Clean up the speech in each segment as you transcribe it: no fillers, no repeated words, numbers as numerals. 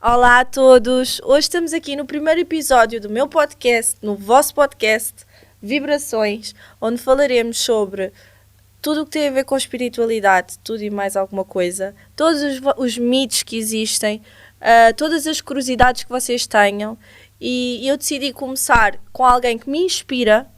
Olá a todos! Hoje estamos aqui no primeiro episódio do meu podcast, no vosso podcast, Vibrações, onde falaremos sobre tudo o que tem a ver com espiritualidade, tudo e mais alguma coisa, todos os mitos que existem, todas as curiosidades que vocês tenham, e eu decidi começar com alguém que me inspira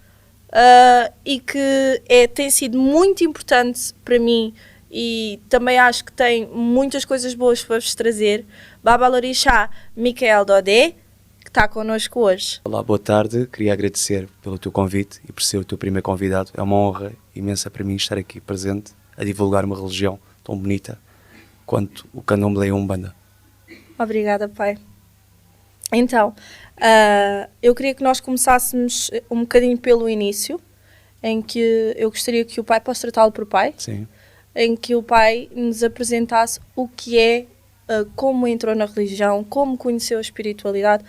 e que tem sido muito importante para mim e também acho que tem muitas coisas boas para vos trazer. Baba Lorixá Micael Dodé, que está connosco hoje. Olá, boa tarde. Queria agradecer pelo teu convite e por ser o teu primeiro convidado. É uma honra imensa para mim estar aqui presente a divulgar uma religião tão bonita quanto o Candomblé e a Umbanda. Obrigada, pai. Então, eu queria que nós começássemos um bocadinho pelo início, em que eu gostaria que o pai, posso tratá-lo por pai? Sim. Em que o pai nos apresentasse o que é, como entrou na religião, como conheceu a espiritualidade,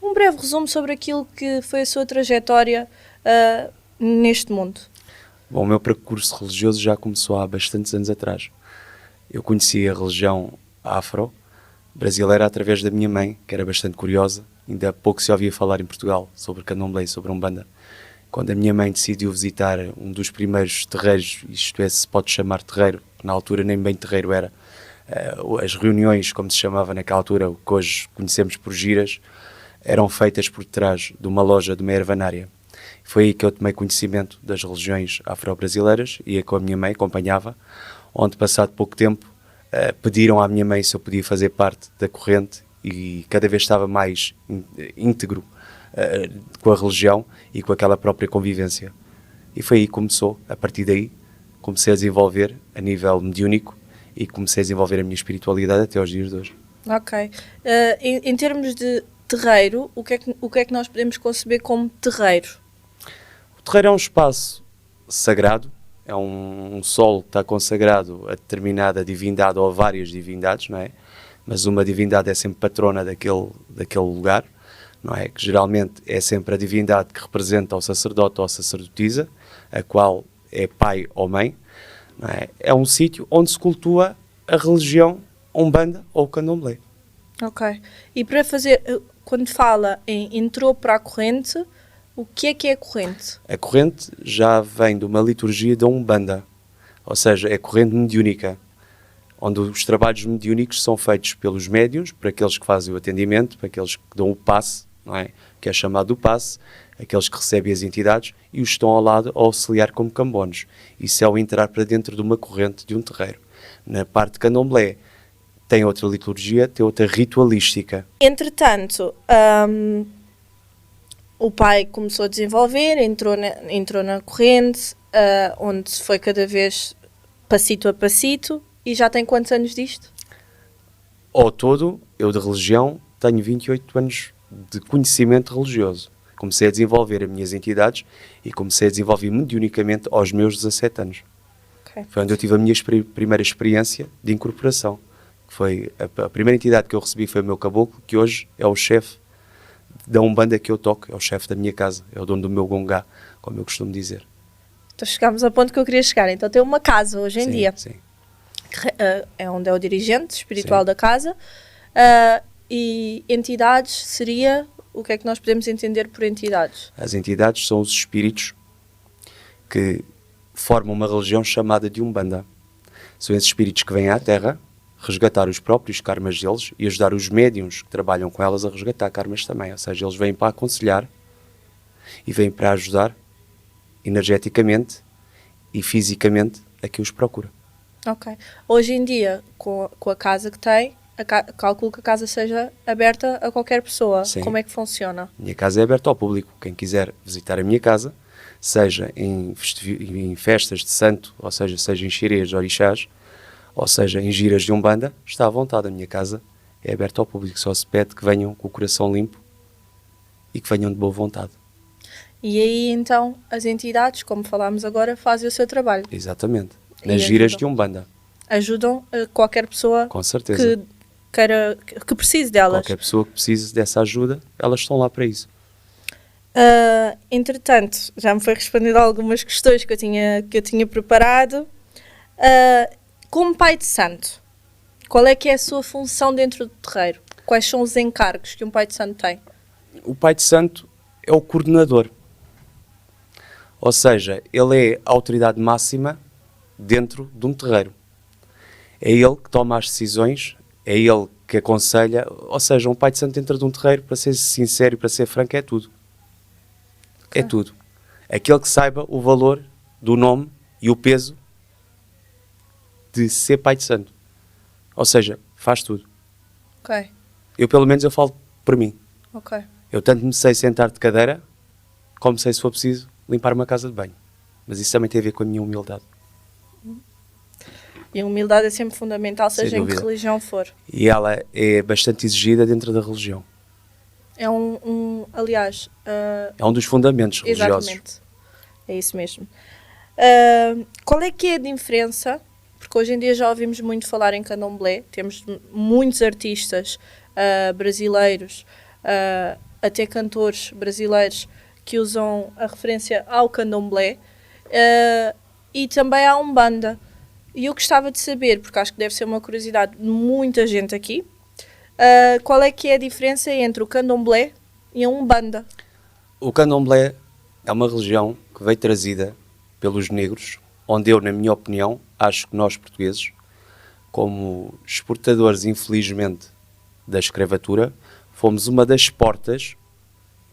um breve resumo sobre aquilo que foi a sua trajetória neste mundo. Bom, o meu percurso religioso já começou há bastantes anos atrás. Eu conheci a religião afro-brasileira através da minha mãe, que era bastante curiosa. Ainda há pouco se ouvia falar em Portugal sobre Candomblé e sobre Umbanda. Quando a minha mãe decidiu visitar um dos primeiros terreiros, isto é, se pode chamar terreiro, que na altura nem bem terreiro era, as reuniões, como se chamava naquela altura, o que hoje conhecemos por giras, eram feitas por trás de uma loja de uma ervanária. Foi aí que eu tomei conhecimento das religiões afro-brasileiras, ia com a minha mãe, acompanhava, onde passado pouco tempo pediram à minha mãe se eu podia fazer parte da corrente e cada vez estava mais íntegro com a religião e com aquela própria convivência. E foi aí que começou, a partir daí, comecei a desenvolver a nível mediúnico e comecei a desenvolver a minha espiritualidade até aos dias de hoje. Ok. Em termos de terreiro, o que é que nós podemos conceber como terreiro? O terreiro é um espaço sagrado, é um solo que está consagrado a determinada divindade ou a várias divindades, não é? Mas uma divindade é sempre patrona daquele lugar, não é? Que geralmente é sempre a divindade que representa o sacerdote ou a sacerdotisa, a qual é pai ou mãe, não é? É um sítio onde se cultua a religião Umbanda ou Candomblé. Ok. E para fazer, quando fala em entrou para a corrente, o que é a corrente? A corrente já vem de uma liturgia da Umbanda, ou seja, é corrente mediúnica, onde os trabalhos mediúnicos são feitos pelos médiuns, por aqueles que fazem o atendimento, por aqueles que dão o passe, não é? Que é chamado o passe, aqueles que recebem as entidades e os que estão ao lado a auxiliar como cambonos. Isso é ao entrar para dentro de uma corrente de um terreiro. Na parte de Candomblé tem outra liturgia, tem outra ritualística. Entretanto, o pai começou a desenvolver, entrou na corrente, onde foi cada vez passito a passito. E já tem quantos anos disto? Ao todo, eu de religião tenho 28 anos de conhecimento religioso. Comecei a desenvolver as minhas entidades e comecei a desenvolver mediunicamente aos meus 17 anos. Okay. Foi onde eu tive a minha primeira experiência de incorporação. Foi a primeira entidade que eu recebi foi o meu caboclo, que hoje é o chefe da Umbanda que eu toco, é o chefe da minha casa, é o dono do meu gongá, como eu costumo dizer. Então chegámos ao ponto que eu queria chegar. Então tem uma casa hoje em dia. Sim. É onde é o dirigente espiritual Sim. da casa. E entidades seria... O que é que nós podemos entender por entidades? As entidades são os espíritos que formam uma religião chamada de Umbanda. São esses espíritos que vêm à Terra resgatar os próprios karmas deles e ajudar os médiuns que trabalham com elas a resgatar karmas também. Ou seja, eles vêm para aconselhar e vêm para ajudar energeticamente e fisicamente a quem os procura. Ok. Hoje em dia, com a casa que tem, calculo que a casa seja aberta a qualquer pessoa. Sim. Como é que funciona? A minha casa é aberta ao público. Quem quiser visitar a minha casa, seja em festas de santo, ou seja em xirês de orixás, ou seja em giras de Umbanda, está à vontade. A minha casa é aberta ao público. Só se pede que venham com o coração limpo e que venham de boa vontade. E aí, então, as entidades, como falámos agora, fazem o seu trabalho. Exatamente. Nas giras de Umbanda. Ajudam qualquer pessoa Com certeza. que precise delas. Qualquer pessoa que precise dessa ajuda, elas estão lá para isso. Entretanto, já me foi respondido algumas questões que eu tinha preparado. Como pai de santo, qual é que é a sua função dentro do terreiro? quais são os encargos que um pai de santo tem? O pai de santo é o coordenador. Ou seja, ele é a autoridade máxima dentro de um terreiro. É ele que toma as decisões, é ele que aconselha. Ou seja, um pai de santo dentro de um terreiro, para ser sincero e para ser franco, é tudo. É tudo. Aquele que saiba o valor do nome e o peso de ser pai de santo. Ou seja, faz tudo. Ok, Eu, pelo menos, eu falo por mim. ok. Eu tanto me sei sentar de cadeira, como sei, se for preciso, limpar uma casa de banho. Mas isso também tem a ver com a minha humildade. E a humildade é sempre fundamental, Sem seja em que dúvida. religião for. E ela é bastante exigida dentro da religião. É aliás, É um dos fundamentos religiosos. exatamente, é isso mesmo. Qual é que é a diferença? Porque hoje em dia já ouvimos muito falar em candomblé, temos muitos artistas brasileiros, até cantores brasileiros que usam a referência ao candomblé, e também à Umbanda. E eu gostava de saber, porque acho que deve ser uma curiosidade de muita gente aqui, qual é que é a diferença entre o candomblé e a Umbanda? O candomblé é uma religião que veio trazida pelos negros, onde eu, na minha opinião, acho que nós portugueses, como exportadores, infelizmente, da escravatura, fomos uma das portas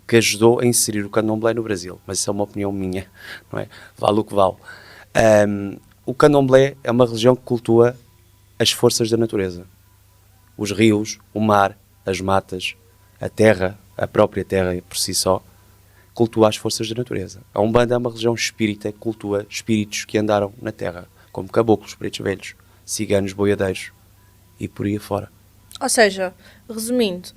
que ajudou a inserir o candomblé no Brasil. Mas isso é uma opinião minha, não é? Vale o que vale. O candomblé é uma religião que cultua as forças da natureza. Os rios, o mar, as matas, a terra, a própria terra por si só, cultua as forças da natureza. A Umbanda é uma religião espírita que cultua espíritos que andaram na terra, como caboclos, pretos velhos, ciganos, boiadeiros e por aí afora. Ou seja, resumindo,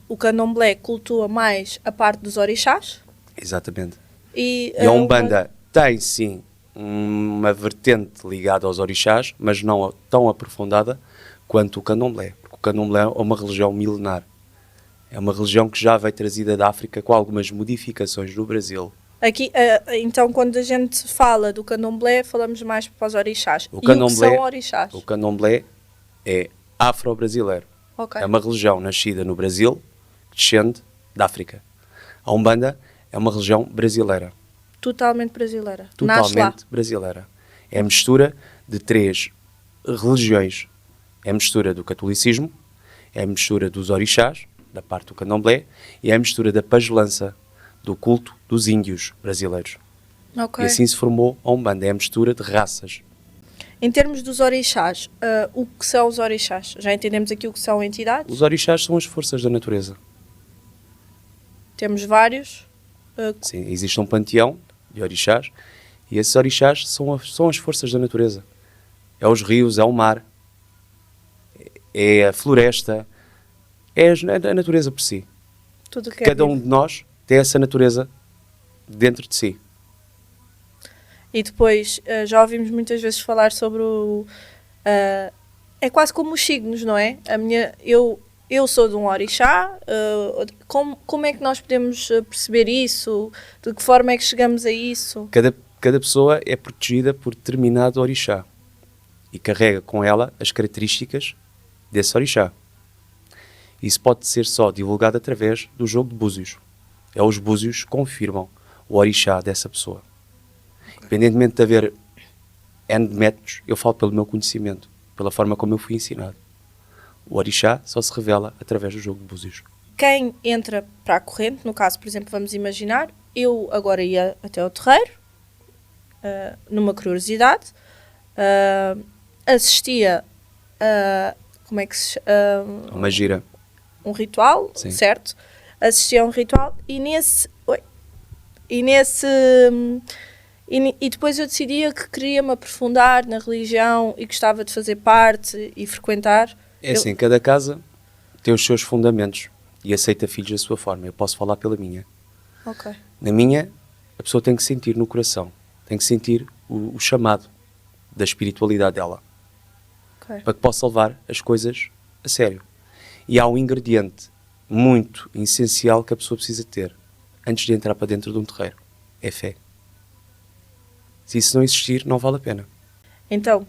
o candomblé cultua mais a parte dos orixás Exatamente. e E a Umbanda tem, sim, uma vertente ligada aos orixás, mas não tão aprofundada quanto o candomblé. Porque o candomblé é uma religião milenar. É uma religião que já veio trazida da África com algumas modificações no Brasil. Aqui, então, quando a gente fala do candomblé, falamos mais para os orixás. O E o que candomblé, são orixás? o candomblé é afro-brasileiro. Ok. É uma religião nascida no Brasil, que descende da África. A Umbanda é uma religião brasileira. Totalmente brasileira. Nasce lá. Totalmente brasileira. É a mistura de 3 religiões. É a mistura do catolicismo, é a mistura dos orixás, da parte do candomblé, e é a mistura da pagelança, do culto dos índios brasileiros. Ok. E assim se formou a Umbanda. É a mistura de raças. Em termos dos orixás, o que são os orixás? Já entendemos aqui o que são entidades. Os orixás são as forças da natureza. Temos vários. Sim, existe um panteão de orixás, e esses orixás são as forças da natureza. É os rios, é o mar, é a floresta, é a natureza por si. Tudo que Cada um de nós tem essa natureza dentro de si. E depois, já ouvimos muitas vezes falar sobre o... é quase como os signos, não é? Eu sou de um orixá. Como é que nós podemos perceber isso? De que forma é que chegamos a isso? Cada pessoa é protegida por determinado orixá e carrega com ela as características desse orixá. Isso pode ser só divulgado através do jogo de búzios. É os búzios que confirmam o orixá dessa pessoa. Independentemente de haver N de métodos, eu falo pelo meu conhecimento, pela forma como eu fui ensinado. O orixá só se revela através do jogo de búzios. Quem entra para a corrente, no caso, por exemplo, vamos imaginar, eu agora ia até ao terreiro, numa curiosidade, assistia a... Como é que se chama? Uma gira. Um ritual, Sim. certo? Assistia a um ritual e depois eu decidia que queria me aprofundar na religião e gostava de fazer parte e frequentar. É assim, cada casa tem os seus fundamentos e aceita filhos da sua forma. Eu posso falar pela minha. Ok. Na minha, a pessoa tem que sentir no coração, tem que sentir o chamado da espiritualidade dela, Ok. para que possa levar as coisas a sério. E há um ingrediente muito essencial que a pessoa precisa ter antes de entrar para dentro de um terreiro. É fé. Se isso não existir, não vale a pena. Então,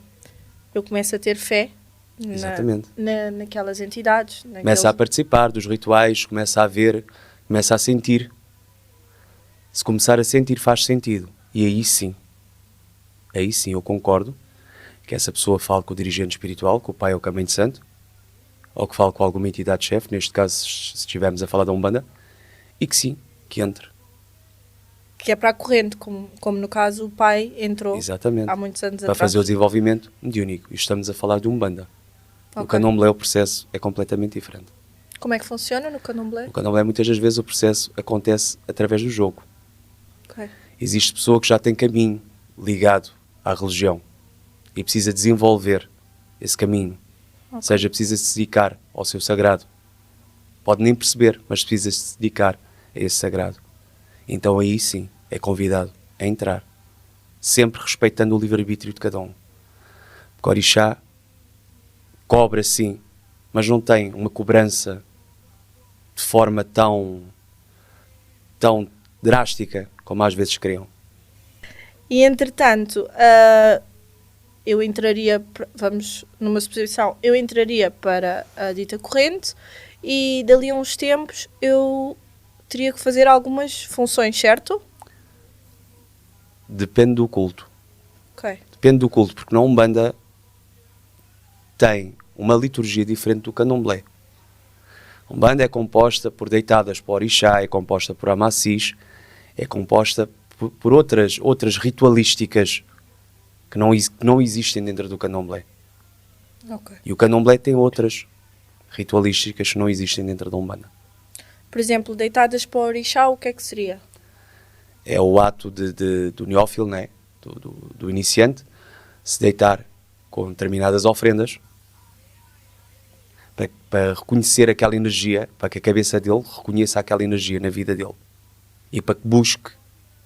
eu começo a ter fé Exatamente. Naquelas entidades. Começa a participar dos rituais, começa a ver, começa a sentir. Se começar a sentir, faz sentido. E aí sim eu concordo que essa pessoa fale com o dirigente espiritual, com o pai ou com a mãe de santo, ou que fale com alguma entidade-chefe, neste caso, se estivermos a falar da Umbanda, e que sim, que entre. Que é para a corrente, como no caso o pai entrou. Exatamente. Há muitos anos para atrás. fazer o desenvolvimento mediúnico. E estamos a falar de Umbanda. No Candomblé o processo é completamente diferente. Como é que funciona no Candomblé? No Candomblé muitas das vezes o processo acontece através do jogo. Okay. Existe pessoa que já tem caminho ligado à religião e precisa desenvolver esse caminho. Ou seja, precisa se dedicar ao seu sagrado. Pode nem perceber, mas precisa se dedicar a esse sagrado. Então aí sim é convidado a entrar, sempre respeitando o livre-arbítrio de cada um. Porque o Orixá cobra sim, mas não tem uma cobrança de forma tão drástica como às vezes queriam. E entretanto, eu entraria, vamos numa suposição, eu entraria para a dita corrente e dali a uns tempos eu teria que fazer algumas funções, certo? Depende do culto. Ok. Depende do culto, porque na Umbanda tem uma liturgia diferente do Candomblé. A Umbanda é composta por deitadas para o Orixá, é composta por Amacis, é composta por outras ritualísticas que não existem dentro do Candomblé. Ok. E o Candomblé tem outras ritualísticas que não existem dentro da Umbanda. Por exemplo, deitadas para o Orixá, o que é que seria? É o ato do neófilo, né? do iniciante, se deitar com determinadas ofrendas para reconhecer aquela energia, para que a cabeça dele reconheça aquela energia na vida dele e para que busque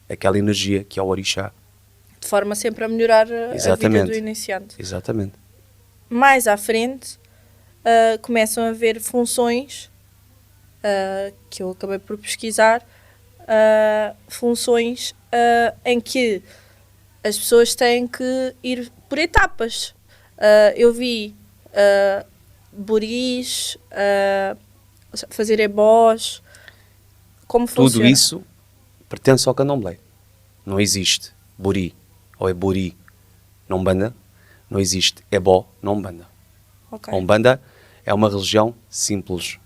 aquela energia que é o Orixá. De forma sempre a melhorar a vida do iniciante. Exatamente. Mais à frente, começam a haver funções que eu acabei por pesquisar, funções em que as pessoas têm que ir por etapas. Eu vi buris, fazer ebós, como funciona? Tudo isso pertence ao Candomblé. Não existe buri ou eburi na Umbanda, não existe ebó na Umbanda. Okay. A Umbanda é uma religião simples.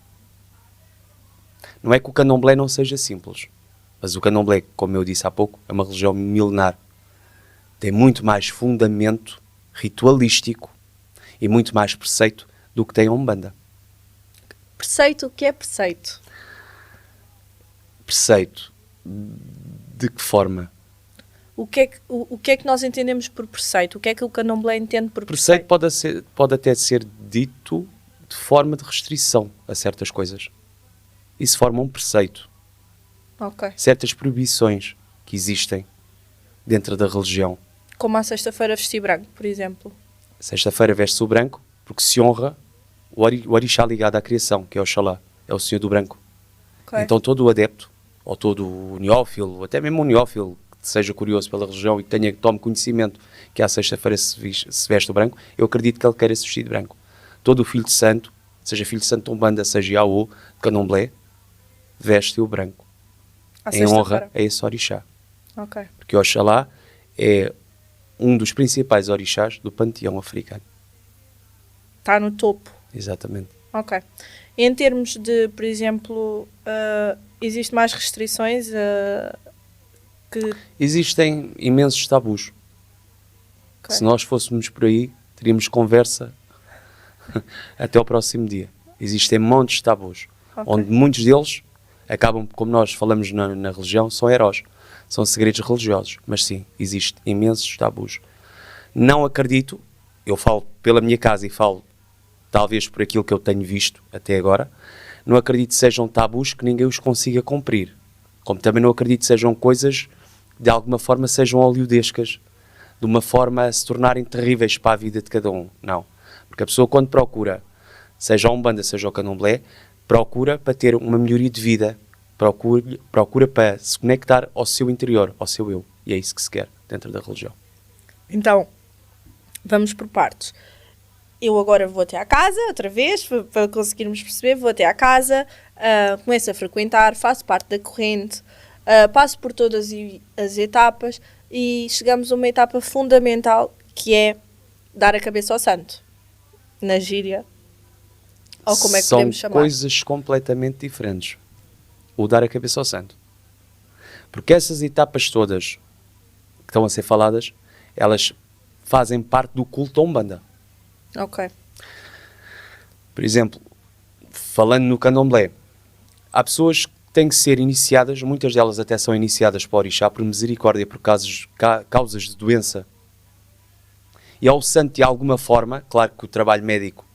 Não é que o Candomblé não seja simples, mas o Candomblé, como eu disse há pouco, é uma religião milenar. Tem muito mais fundamento ritualístico e muito mais preceito do que tem a Umbanda. Preceito? O que é preceito? Preceito? De que forma? O que é que nós entendemos por preceito? O que é que o Candomblé entende por preceito? Preceito pode até ser dito de forma de restrição a certas coisas. Isso forma um preceito. Okay. Certas proibições que existem dentro da religião. Como a sexta-feira vestir branco, por exemplo. Sexta-feira veste-se o branco porque se honra o Orixá ligado à criação, que é o Oxalá, é o Senhor do Branco. Okay. Então todo o adepto, ou todo o neófilo, ou até mesmo um neófilo que seja curioso pela religião e que tome conhecimento que à sexta-feira se veste o branco, eu acredito que ele queira se vestir de branco. Todo o filho de santo, seja filho de santo de Umbanda, seja Iaô, de Candomblé, veste o branco. Em honra a esse Orixá. Okay. Porque o Oxalá é um dos principais orixás do panteão africano. Está no topo. Exatamente. Ok. Em termos de, por exemplo, existe mais restrições que... Existem imensos tabus. Okay. Se nós fôssemos por aí, teríamos conversa até ao próximo dia. Existem montes de tabus, okay, onde muitos deles acabam, como nós falamos na religião, são heróis. São segredos religiosos. Mas sim, existem imensos tabus. Não acredito, eu falo pela minha casa e falo talvez por aquilo que eu tenho visto até agora, não acredito que sejam tabus que ninguém os consiga cumprir. Como também não acredito que sejam coisas que de alguma forma sejam oleodescas, de uma forma a se tornarem terríveis para a vida de cada um. Não. Porque a pessoa quando procura, seja a Umbanda, seja o Candomblé, procura para ter uma melhoria de vida, procura para se conectar ao seu interior, ao seu eu. E é isso que se quer dentro da religião. Então, vamos por partes. eu agora vou até à casa, outra vez, para conseguirmos perceber, vou até à casa, começo a frequentar, faço parte da corrente, passo por todas as etapas e chegamos a uma etapa fundamental que é dar a cabeça ao santo, na gíria, ou como é que podemos chamar. São coisas completamente diferentes. O dar a cabeça ao santo. Porque essas etapas todas que estão a ser faladas, elas fazem parte do culto a Umbanda. Ok. Por exemplo, falando no candomblé, há pessoas que têm que ser iniciadas, muitas delas até são iniciadas por orixá, por misericórdia, por causas de doença. E ao santo, de alguma forma, claro que o trabalho médico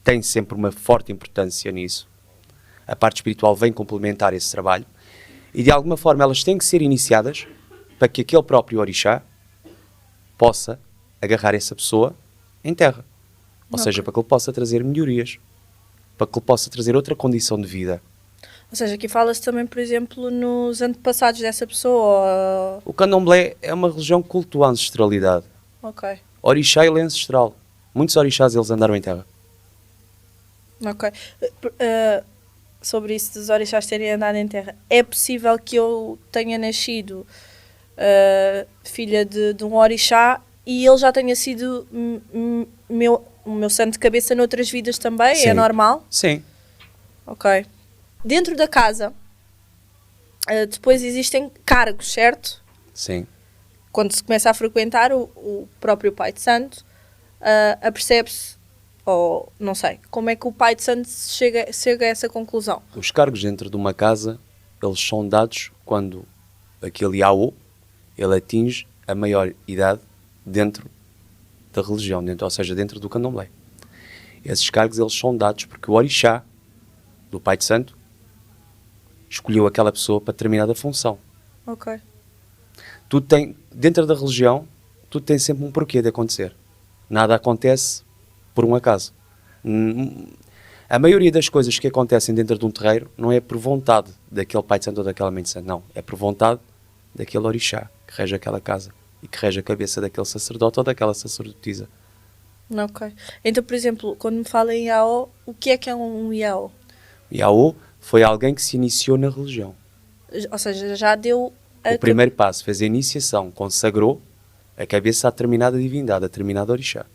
tem sempre uma forte importância nisso. A parte espiritual vem complementar esse trabalho. E de alguma forma elas têm que ser iniciadas para que aquele próprio orixá possa agarrar essa pessoa em terra. Ou seja, para que ele possa trazer melhorias. Para que ele possa trazer outra condição de vida. Ou seja, aqui fala-se também, por exemplo, nos antepassados dessa pessoa. O candomblé é uma religião que cultua a ancestralidade. Ok. Orixá ele é ancestral. Muitos orixás eles andaram em terra. Ok. Sobre isso dos orixás terem andado em terra, é possível que eu tenha nascido filha de um orixá e ele já tenha sido o meu santo de cabeça noutras vidas também? Sim. É normal? Sim. Ok. Dentro da casa, depois existem cargos, certo? Sim. Quando se começa a frequentar o próprio Pai de Santo, apercebe-se, ou não sei, como é que o Pai de Santo chega a essa conclusão? Os cargos dentro de uma casa, eles são dados quando aquele Yaô, ele atinge a maior idade dentro da religião, ou seja, dentro do candomblé. Esses cargos, eles são dados porque o orixá do Pai de Santo escolheu aquela pessoa para determinada função. Ok. Tudo tem, dentro da religião, tudo tem sempre um porquê de acontecer. Nada acontece por um acaso. A maioria das coisas que acontecem dentro de um terreiro não é por vontade daquele Pai de Santo ou daquela Mãe de Santo, não. É por vontade daquele orixá que rege aquela casa e que rege a cabeça daquele sacerdote ou daquela sacerdotisa. Ok. Então, por exemplo, quando me fala em Yaô, o que é um Yaô? Yaô foi alguém que se iniciou na religião. Ou seja, já deu O primeiro passo, fez a iniciação, consagrou a cabeça a determinada divindade, a determinado orixá.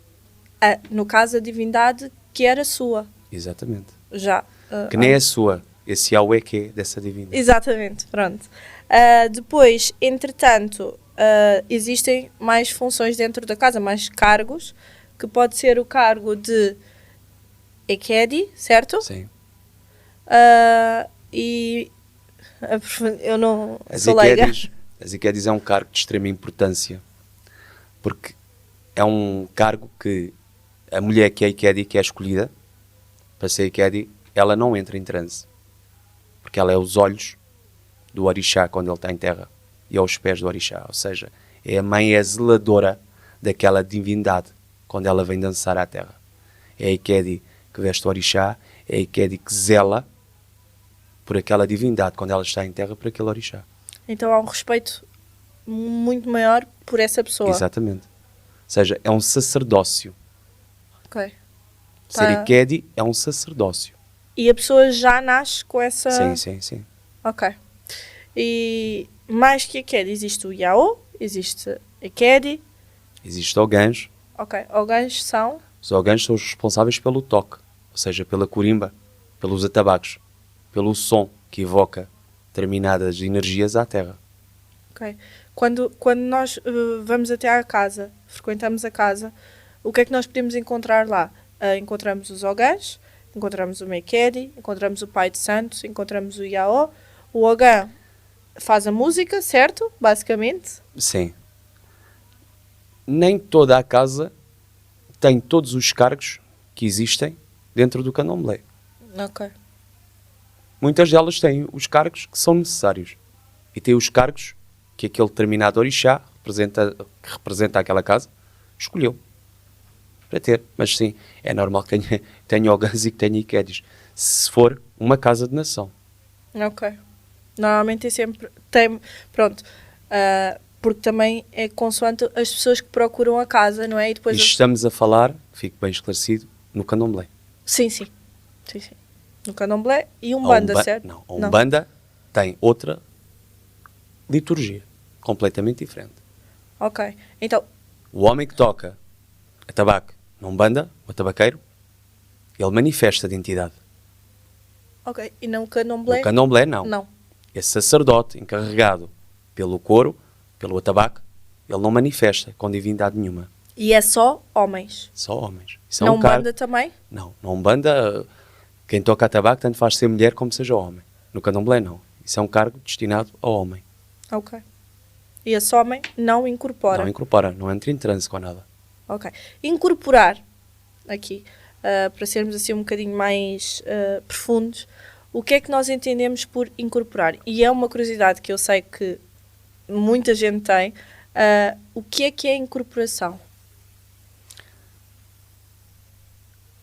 no caso, a divindade que era sua. Exatamente. Já. Que nem é sua. Esse Yaô é que é dessa divindade. Exatamente, pronto. Depois, entretanto, existem mais funções dentro da casa, mais cargos, que pode ser o cargo de Ekedi, certo? Sim. E eu não sou leiga. As Ekedis é um cargo de extrema importância, porque é um cargo que a mulher que é Ekedi, que é escolhida para ser Ekedi, ela não entra em transe, porque ela é os olhos do orixá quando ele está em terra e aos pés do orixá, ou seja, é a mãe, é a zeladora daquela divindade quando ela vem dançar à terra. É a Ekedi que veste o orixá, é a Ekedi que zela por aquela divindade quando ela está em terra, por aquele orixá. Então há um respeito muito maior por essa pessoa. Exatamente. Ou seja, é um sacerdócio. Ok. Ser Ekedi é um sacerdócio. E a pessoa já nasce com essa... Sim. Ok. E mais que Ekedi, existe o Yaô, existe Ekedi. Existe Ogãs. Ok. Ogãs são... Os Ogãs são os responsáveis pelo toque, ou seja, pela corimba, pelos atabaques, pelo som que evoca determinadas energias à terra. Ok. Quando nós vamos até à casa, frequentamos a casa, o que é que nós podemos encontrar lá? Encontramos os Ogãs, encontramos o Mekedi, encontramos o Pai de Santo, encontramos o Yaô. O Ogã faz a música, certo? Basicamente. Sim. Nem toda a casa tem todos os cargos que existem dentro do candomblé. Ok. Muitas delas têm os cargos que são necessários. E têm os cargos que aquele determinado orixá que representa aquela casa escolheu para ter. Mas sim, é normal que tenha Ogãs e que tenha Ekedis. Se for uma casa de nação. Ok. Normalmente tem sempre... Pronto. Porque também é consoante as pessoas que procuram a casa, não é? E E depois... estamos a falar, fique bem esclarecido, no candomblé. Sim, sim. Sim, sim. No candomblé e A umbanda, certo? Não, a Umbanda tem outra liturgia, completamente diferente. Ok. Então, O homem que toca a tabaco na Umbanda, o tabaqueiro, ele manifesta a identidade. ok. E no candomblé? No candomblé, não. Não. Esse sacerdote encarregado pelo coro, pelo atabaque, ele não manifesta com divindade nenhuma. E é só homens. Só homens. Isso Na é um cargo. umbanda também? Não, na Umbanda, quem toca a tabaco tanto faz ser mulher como seja homem. No candomblé, não. Isso é um cargo destinado ao homem. Ok. E esse homem não incorpora? Não incorpora, não entra em transe com nada. Ok. Incorporar, aqui, para sermos assim um bocadinho mais profundos, o que é que nós entendemos por incorporar? E é uma curiosidade que eu sei que muita gente tem. O que é incorporação?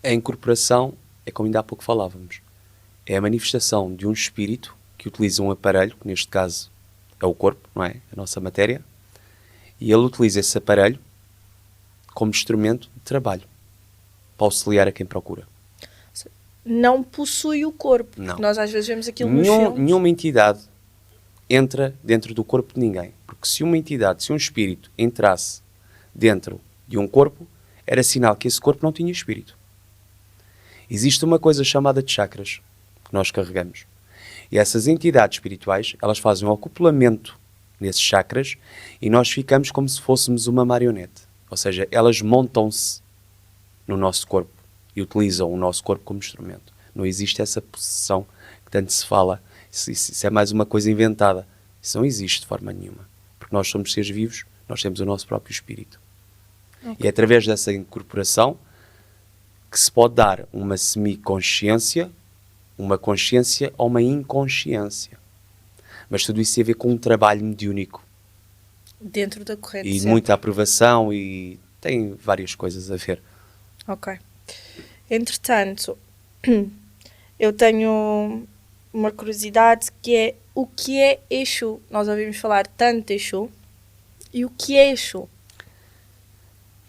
A incorporação é como ainda há pouco falávamos. É a manifestação de um espírito que utiliza um aparelho, que neste caso é o corpo, não é? A nossa matéria. E ele utiliza esse aparelho como instrumento de trabalho para auxiliar a quem procura. Não possui o corpo. Não. Nós às vezes vemos aquilo nos filmes. Nenhuma entidade entra dentro do corpo de ninguém. Porque se uma entidade, se um espírito entrasse dentro de um corpo, era sinal que esse corpo não tinha espírito. Existe uma coisa chamada de chakras que nós carregamos. E essas entidades espirituais, elas fazem um acoplamento nesses chakras e nós ficamos como se fôssemos uma marionete. Ou seja, elas montam-se no nosso corpo e utilizam o nosso corpo como instrumento. Não existe essa possessão que tanto se fala. Isso é mais uma coisa inventada. Isso não existe de forma nenhuma. Porque nós somos seres vivos, nós temos o nosso próprio espírito. Okay. E é através dessa incorporação que se pode dar uma semiconsciência, uma consciência ou uma inconsciência. Mas tudo isso tem a ver com um trabalho mediúnico. Dentro da corrente. E muita aprovação e tem várias coisas a ver. Ok. Entretanto, eu tenho uma curiosidade que é o que é Exu? Nós ouvimos falar tanto de Exu. E o que é Exu?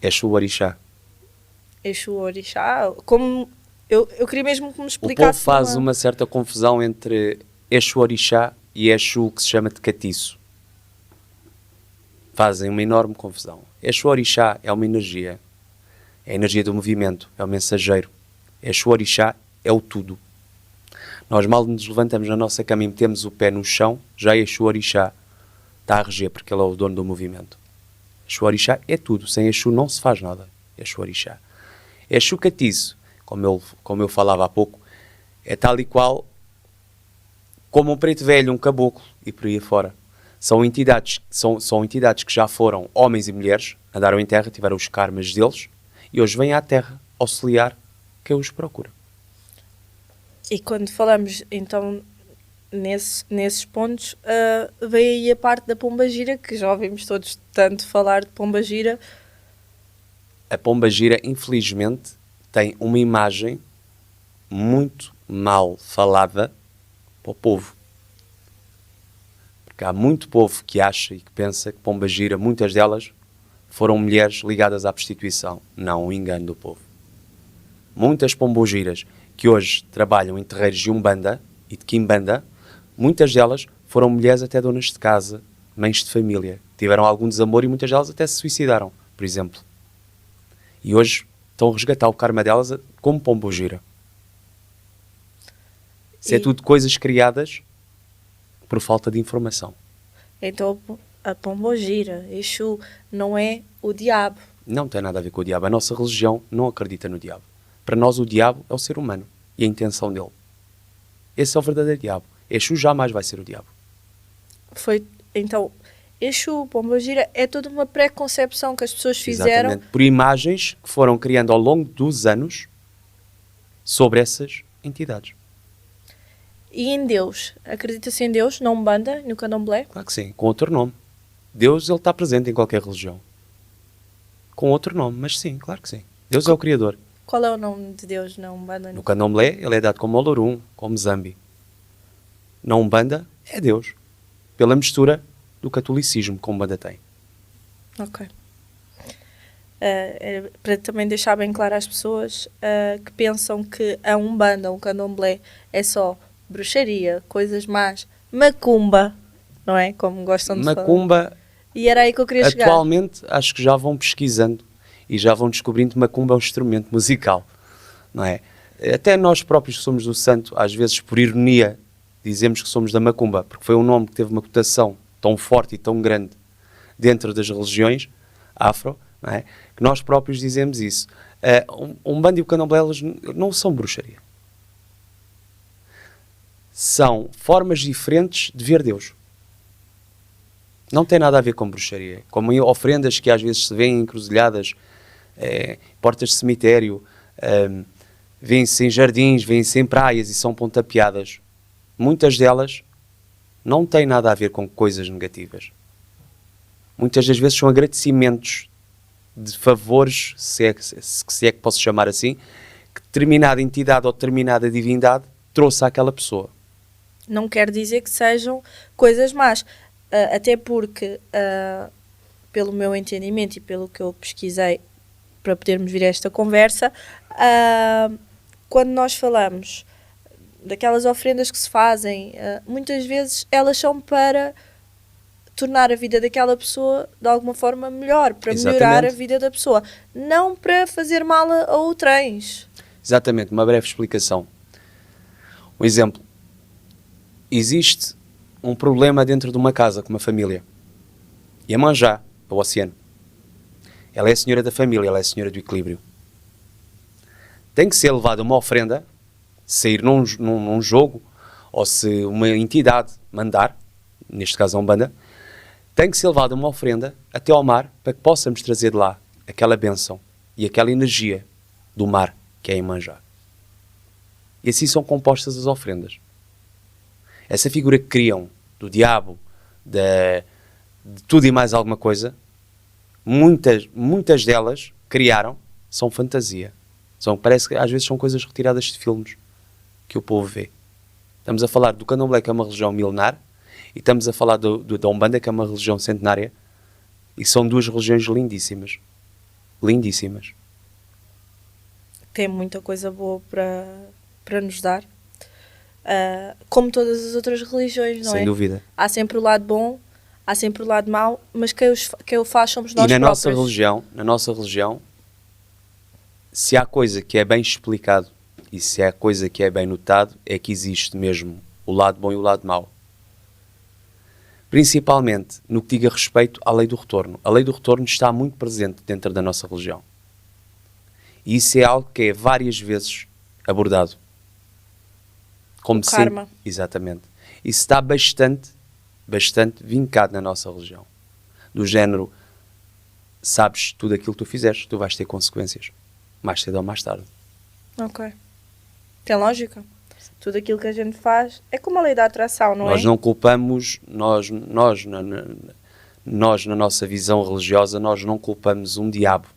Exu Orixá. Exu Orixá? Como eu queria mesmo que me explicasse. O povo faz uma certa confusão entre Exu Orixá e Exu que se chama de Catiço. Fazem uma enorme confusão. Exu Orixá é uma energia. É a energia do movimento. É o mensageiro. Exu Orixá é o tudo. Nós mal nos levantamos na nossa cama e metemos o pé no chão, já Exu Orixá está a reger, porque ele é o dono do movimento. Exu Orixá é tudo. Sem Exu não se faz nada. Exu Orixá. Exu Catiço, como eu falava há pouco, é tal e qual como um preto velho, um caboclo e por aí fora. São entidades que já foram homens e mulheres, andaram em terra, tiveram os karmas deles e hoje vêm à terra auxiliar quem os procura. E quando falamos, então, nesses pontos, veio aí a parte da pombagira, que já ouvimos todos tanto falar de pombagira. A pombagira, infelizmente, tem uma imagem muito mal falada para o povo. Porque há muito povo que acha e que pensa que pombagira, muitas delas, foram mulheres ligadas à prostituição. Não, o engano do povo. Muitas pombogiras que hoje trabalham em terreiros de Umbanda e de Quimbanda, muitas delas foram mulheres até donas de casa, mães de família. Tiveram algum desamor e muitas delas até se suicidaram, por exemplo. E hoje estão a resgatar o karma delas como pombogira. Isso é tudo coisas criadas por falta de informação. Então a pombogira, Exu, não é o diabo. Não tem nada a ver com o diabo. A nossa religião não acredita no diabo. Para nós o diabo é o ser humano e a intenção dele. Esse é o verdadeiro diabo. Exu jamais vai ser o diabo. Então, Exu, pombogira, é toda uma pré-concepção que as pessoas fizeram. Exatamente. Por imagens que foram criando ao longo dos anos sobre essas entidades. E em Deus? Acredita-se em Deus, na Umbanda, no Candomblé? Claro que sim, com outro nome. Deus, ele está presente em qualquer religião. Com outro nome, mas sim, claro que sim. Deus é o Criador. Qual é o nome de Deus na Umbanda? No Candomblé, ele é dado como Olorum, como Zambi. Na Umbanda, é Deus. Pela mistura do catolicismo que a Umbanda tem. Ok. Para também deixar bem claro às pessoas que pensam que a Umbanda, o Candomblé, é só bruxaria, coisas más, macumba, não é? Como gostam de falar. Macumba, E era aí que eu queria chegar. atualmente, acho que já vão pesquisando e já vão descobrindo que macumba é um instrumento musical, não é? Até nós próprios que somos do santo, às vezes por ironia, dizemos que somos da macumba, porque foi um nome que teve uma cotação tão forte e tão grande dentro das religiões afro, não é? Que nós próprios dizemos isso. Umbanda e o Candomblé não são bruxaria. São formas diferentes de ver Deus. Não tem nada a ver com bruxaria. Como ofrendas que às vezes se vêem encruzilhadas, portas de cemitério, vêem-se em jardins, vêem-se em praias e são pontapeadas. Muitas delas não têm nada a ver com coisas negativas. Muitas das vezes são agradecimentos de favores, se é que posso chamar assim, que determinada entidade ou determinada divindade trouxe àquela pessoa. Não quer dizer que sejam coisas más. Até porque, pelo meu entendimento e pelo que eu pesquisei para podermos vir a esta conversa, quando nós falamos daquelas ofrendas que se fazem, muitas vezes elas são para tornar a vida daquela pessoa de alguma forma melhor, para melhorar a vida da pessoa, não para fazer mal a outrens. Exatamente, uma breve explicação. Um exemplo. Existe um problema dentro de uma casa, com uma família. Iemanjá, o oceano. Ela é a senhora da família, ela é a senhora do equilíbrio. Tem que ser levada uma ofrenda, sair num jogo, ou se uma entidade mandar, neste caso a Umbanda, tem que ser levada uma ofrenda até ao mar para que possamos trazer de lá aquela bênção e aquela energia do mar, que é Iemanjá. E assim são compostas as ofrendas. Essa figura que criam do diabo, de tudo e mais alguma coisa, muitas delas criaram, são fantasia. Parece que às vezes são coisas retiradas de filmes que o povo vê. Estamos a falar do Candomblé, que é uma religião milenar, e estamos a falar da Umbanda, que é uma religião centenária, e são duas religiões lindíssimas. Lindíssimas. Tem muita coisa boa para nos dar. Como todas as outras religiões, não é? Sem dúvida. Há sempre o lado bom, há sempre o lado mau, mas quem o faz somos nós próprios. Na nossa religião, se há coisa que é bem explicado e se há coisa que é bem notado, é que existe mesmo o lado bom e o lado mau. Principalmente no que diga respeito à lei do retorno. A lei do retorno está muito presente dentro da nossa religião. E isso é algo que é várias vezes abordado. Como o karma. Exatamente. Isso está bastante vincado na nossa religião. Do género, sabes tudo aquilo que tu fizeste, tu vais ter consequências. Mais cedo ou mais tarde. Ok. Tem lógica. Tudo aquilo que a gente faz é como a lei da atração, não é? Nós não culpamos, nós na nossa visão religiosa, nós não culpamos um diabo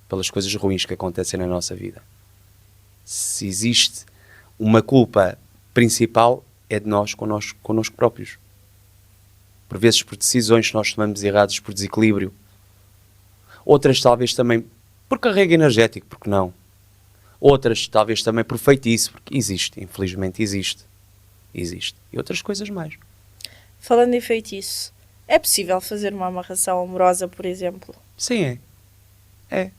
pelas coisas ruins que acontecem na nossa vida. Se existe uma culpa principal, é de nós connosco próprios. Por vezes por decisões que nós tomamos erradas, por desequilíbrio. Outras talvez também por carrego energético, porque não? Outras talvez também por feitiço, porque existe, infelizmente existe. Existe. E outras coisas mais. Falando em feitiço, é possível fazer uma amarração amorosa, por exemplo? Sim, é.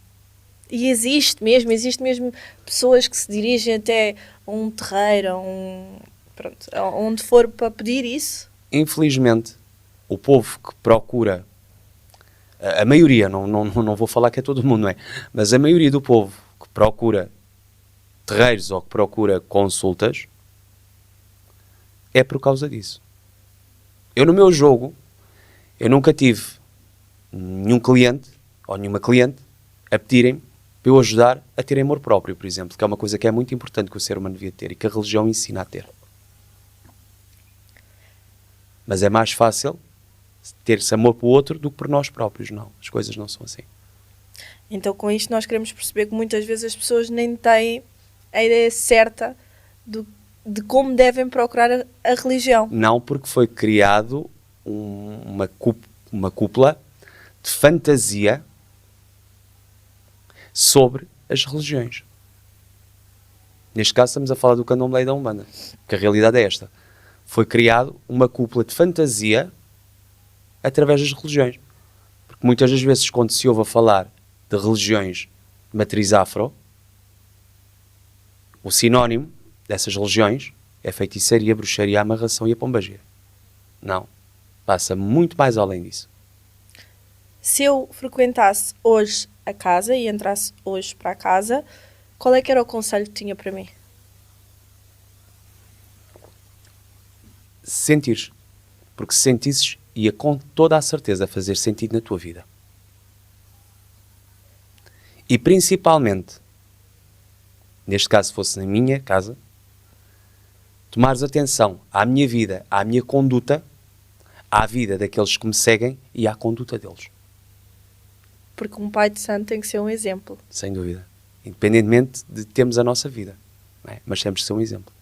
E existe mesmo pessoas que se dirigem até um terreiro, onde for para pedir isso? Infelizmente, o povo que procura, a maioria, não vou falar que é todo mundo, não é? Mas a maioria do povo que procura terreiros ou que procura consultas, é por causa disso. Eu no meu jogo, eu nunca tive nenhum cliente ou nenhuma cliente a pedirem para eu ajudar a ter amor próprio, por exemplo, que é uma coisa que é muito importante que o ser humano devia ter e que a religião ensina a ter. Mas é mais fácil ter-se amor para o outro do que por nós próprios. Não, as coisas não são assim. Então com isto nós queremos perceber que muitas vezes as pessoas nem têm a ideia certa de como devem procurar a religião. Não, porque foi criado uma cúpula de fantasia sobre as religiões. Neste caso estamos a falar do candomblé e da Umbanda, que a realidade é esta. Foi criado uma cúpula de fantasia através das religiões. Porque muitas das vezes quando se ouve a falar de religiões de matriz afro, o sinónimo dessas religiões é feitiçaria, bruxaria, amarração e a pombagira. Não. Passa muito mais além disso. Se eu frequentasse hoje a casa e entrasse hoje para a casa, qual é que era o conselho que tinha para mim? Sentires. Porque se sentisses, ia com toda a certeza fazer sentido na tua vida. E principalmente, neste caso se fosse na minha casa, tomares atenção à minha vida, à minha conduta, à vida daqueles que me seguem e à conduta deles. Porque um pai de santo tem que ser um exemplo. Sem dúvida. Independentemente de termos a nossa vida. Não é? Mas temos que ser um exemplo.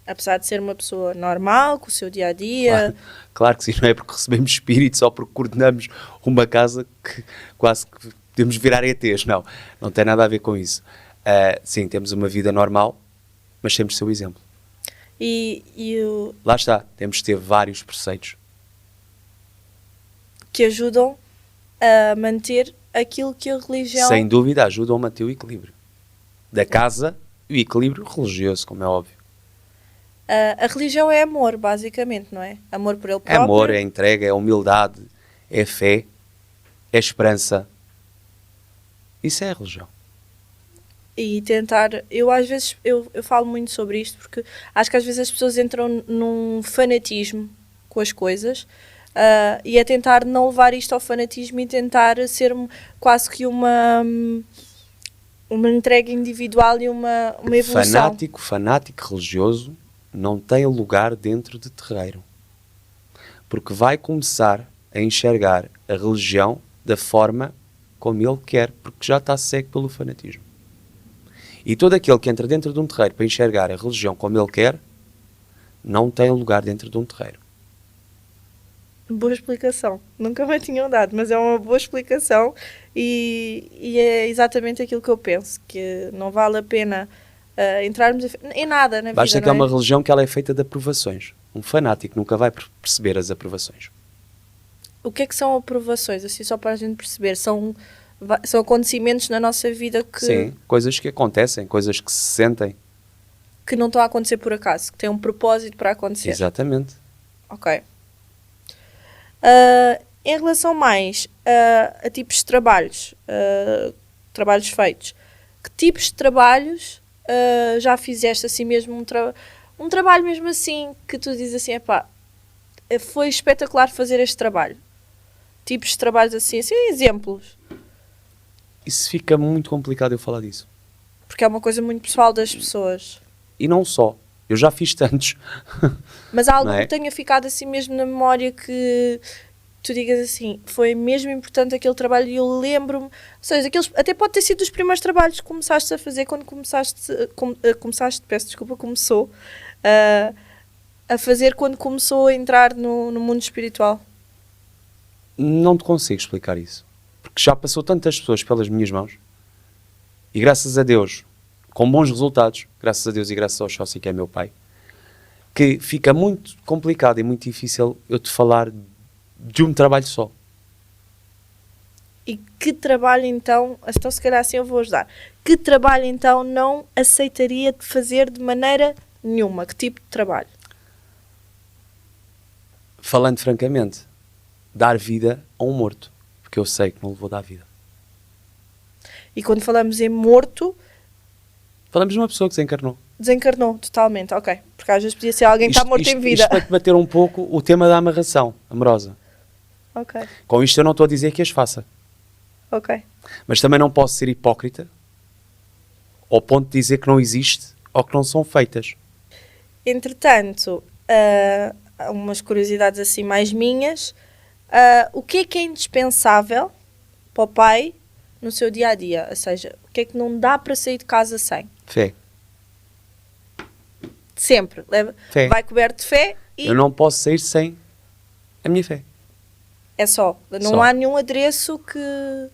Apesar de ser uma pessoa normal, com o seu dia-a-dia. Claro que sim, não é porque recebemos espíritos ou porque coordenamos uma casa que quase que podemos virar ETs. Não, não tem nada a ver com isso. Sim, temos uma vida normal, mas temos de ser o exemplo. Lá está, temos de ter vários preceitos. Que ajudam a manter aquilo que a religião... Sem dúvida, ajudam a manter o equilíbrio. Da casa e o equilíbrio religioso, como é óbvio. A religião é amor, basicamente, não é? Amor por ele próprio. É amor, é entrega, é humildade, é fé, é esperança. Isso é a religião. E tentar... Eu às vezes, eu falo muito sobre isto, porque acho que às vezes as pessoas entram num fanatismo com as coisas, e é tentar não levar isto ao fanatismo e tentar ser quase que uma entrega individual e uma evolução. Fanático religioso não tem lugar dentro de terreiro. Porque vai começar a enxergar a religião da forma como ele quer, porque já está cego pelo fanatismo. E todo aquele que entra dentro de um terreiro para enxergar a religião como ele quer, não tem lugar dentro de um terreiro. Boa explicação. Nunca me tinham dado, mas é uma boa explicação e é exatamente aquilo que eu penso, que não vale a pena entrarmos em nada na vida. Basta que é uma religião que ela é feita de aprovações. Um fanático nunca vai perceber as aprovações. O que é que são aprovações? Assim, só para a gente perceber. São acontecimentos na nossa vida que... Sim, coisas que acontecem, coisas que se sentem. Que não estão a acontecer por acaso, que têm um propósito para acontecer. Exatamente. Ok. Em relação mais a tipos de trabalhos, trabalhos feitos, que tipos de trabalhos já fizeste assim mesmo, um trabalho mesmo assim, que tu dizes assim, epá, foi espetacular fazer este trabalho? Tipos de trabalhos assim exemplos. Isso fica muito complicado eu falar disso. Porque é uma coisa muito pessoal das pessoas. E não só. Eu já fiz tantos. Mas há algo que tenha ficado assim mesmo na memória que tu digas assim, foi mesmo importante aquele trabalho e eu lembro-me, ou seja, até pode ter sido os primeiros trabalhos que começaste a fazer quando começou a fazer quando começou a entrar no mundo espiritual. Não te consigo explicar isso. Porque já passou tantas pessoas pelas minhas mãos e graças a Deus, com bons resultados, graças a Deus e graças ao Chelsea, que é meu pai, que fica muito complicado e muito difícil eu te falar de um trabalho só. E que trabalho então se calhar assim eu vou ajudar, que trabalho então não aceitaria de fazer de maneira nenhuma? Que tipo de trabalho? Falando francamente, dar vida a um morto, porque eu sei que não lhe vou dar vida. E quando falamos em morto, falamos de uma pessoa que desencarnou. Desencarnou, totalmente, ok. Porque às vezes podia ser alguém que está morto em vida. Isto para te bater um pouco o tema da amarração amorosa. Ok. Com isto eu não estou a dizer que as faça. Ok. Mas também não posso ser hipócrita ao ponto de dizer que não existe ou que não são feitas. Entretanto, umas curiosidades assim mais minhas. O que é indispensável para o pai no seu dia-a-dia? Ou seja, o que é que não dá para sair de casa sem? Fé. Sempre. Fé. Vai coberto de fé e... Eu não posso sair sem A minha fé. É só. Não Só. há nenhum adereço que...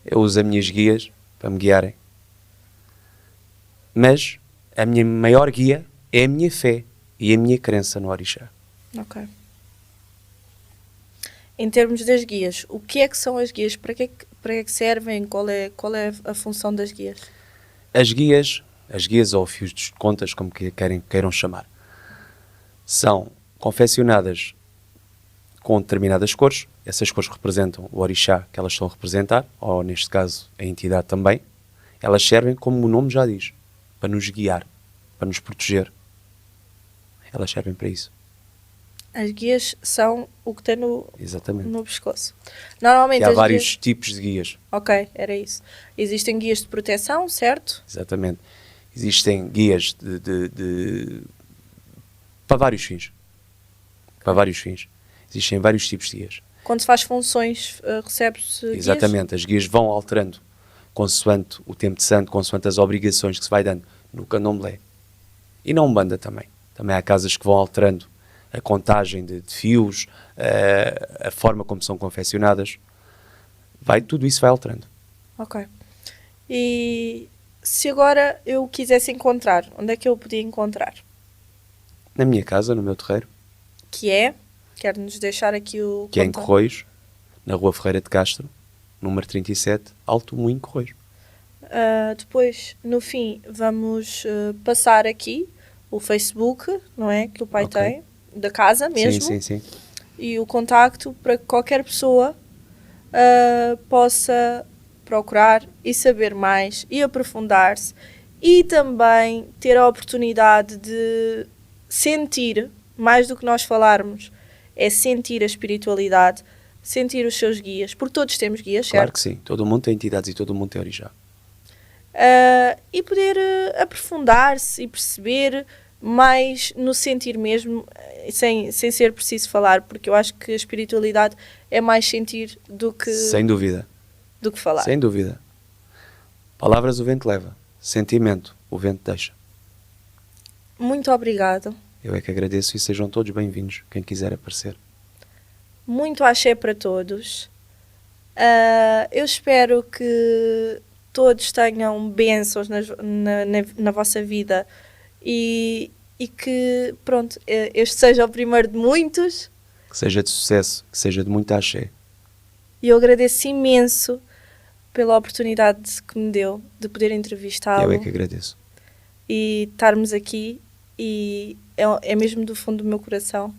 Eu uso as minhas guias para me guiarem. Mas a minha maior guia é a minha fé e a minha crença no orixá. Ok. Em termos das guias, o que é que são as guias? Para que é que servem? Qual é a função das guias? As guias ou fios de contas, como queiram chamar, são confeccionadas com determinadas cores. Essas cores representam o orixá que elas estão a representar, ou neste caso a entidade também. Elas servem, como o nome já diz, para nos guiar, para nos proteger. Elas servem para isso. As guias são o que tem Exatamente. no pescoço. Normalmente E há as vários guias... tipos de guias. Ok, era isso. Existem guias de proteção, certo? Exatamente. Existem guias para vários fins. Para vários fins. Existem vários tipos de guias. Quando se faz funções, recebe-se guias? Exatamente. As guias vão alterando consoante o tempo de santo, consoante as obrigações que se vai dando no candomblé. E na Umbanda também. Também há casas que vão alterando a contagem de fios, a forma como são confeccionadas. Tudo isso vai alterando. Ok. E se agora eu quisesse encontrar, onde é que eu podia encontrar? Na minha casa, no meu terreiro, Que é? Quer-nos deixar aqui o que é em contato? Corroios, na Rua Ferreira de Castro, número 37, Alto Moinho, Corroios. Depois, no fim, vamos passar aqui o Facebook, não é? Que o pai Ok. tem, da casa mesmo. Sim. E o contacto para que qualquer pessoa possa procurar e saber mais e aprofundar-se e também ter a oportunidade de sentir, mais do que nós falarmos, é sentir a espiritualidade, sentir os seus guias, porque todos temos guias, Claro certo? que sim. Todo mundo tem entidades e todo mundo tem orixá. E poder aprofundar-se e perceber mais no sentir mesmo, sem ser preciso falar, porque eu acho que a espiritualidade é mais sentir do que Sem dúvida. falar. Sem dúvida. Palavras o vento leva. Sentimento o vento deixa. Muito obrigado. Eu é que agradeço e sejam todos bem-vindos, quem quiser aparecer. Muito axé para todos. Eu espero que todos tenham bênçãos na vossa vida e que, pronto, este seja o primeiro de muitos. Que seja de sucesso, que seja de muita axé. E eu agradeço imenso pela oportunidade que me deu de poder entrevistá-lo. Eu é que agradeço. E estarmos aqui, e é mesmo do fundo do meu coração,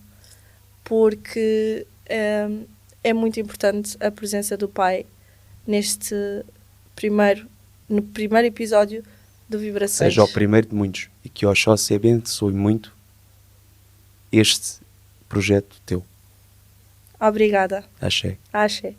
porque é muito importante a presença do pai no primeiro episódio do Vibrações. Seja o primeiro de muitos e que Oxóssi abençoe muito este projeto teu. Obrigada. Axé. Axé.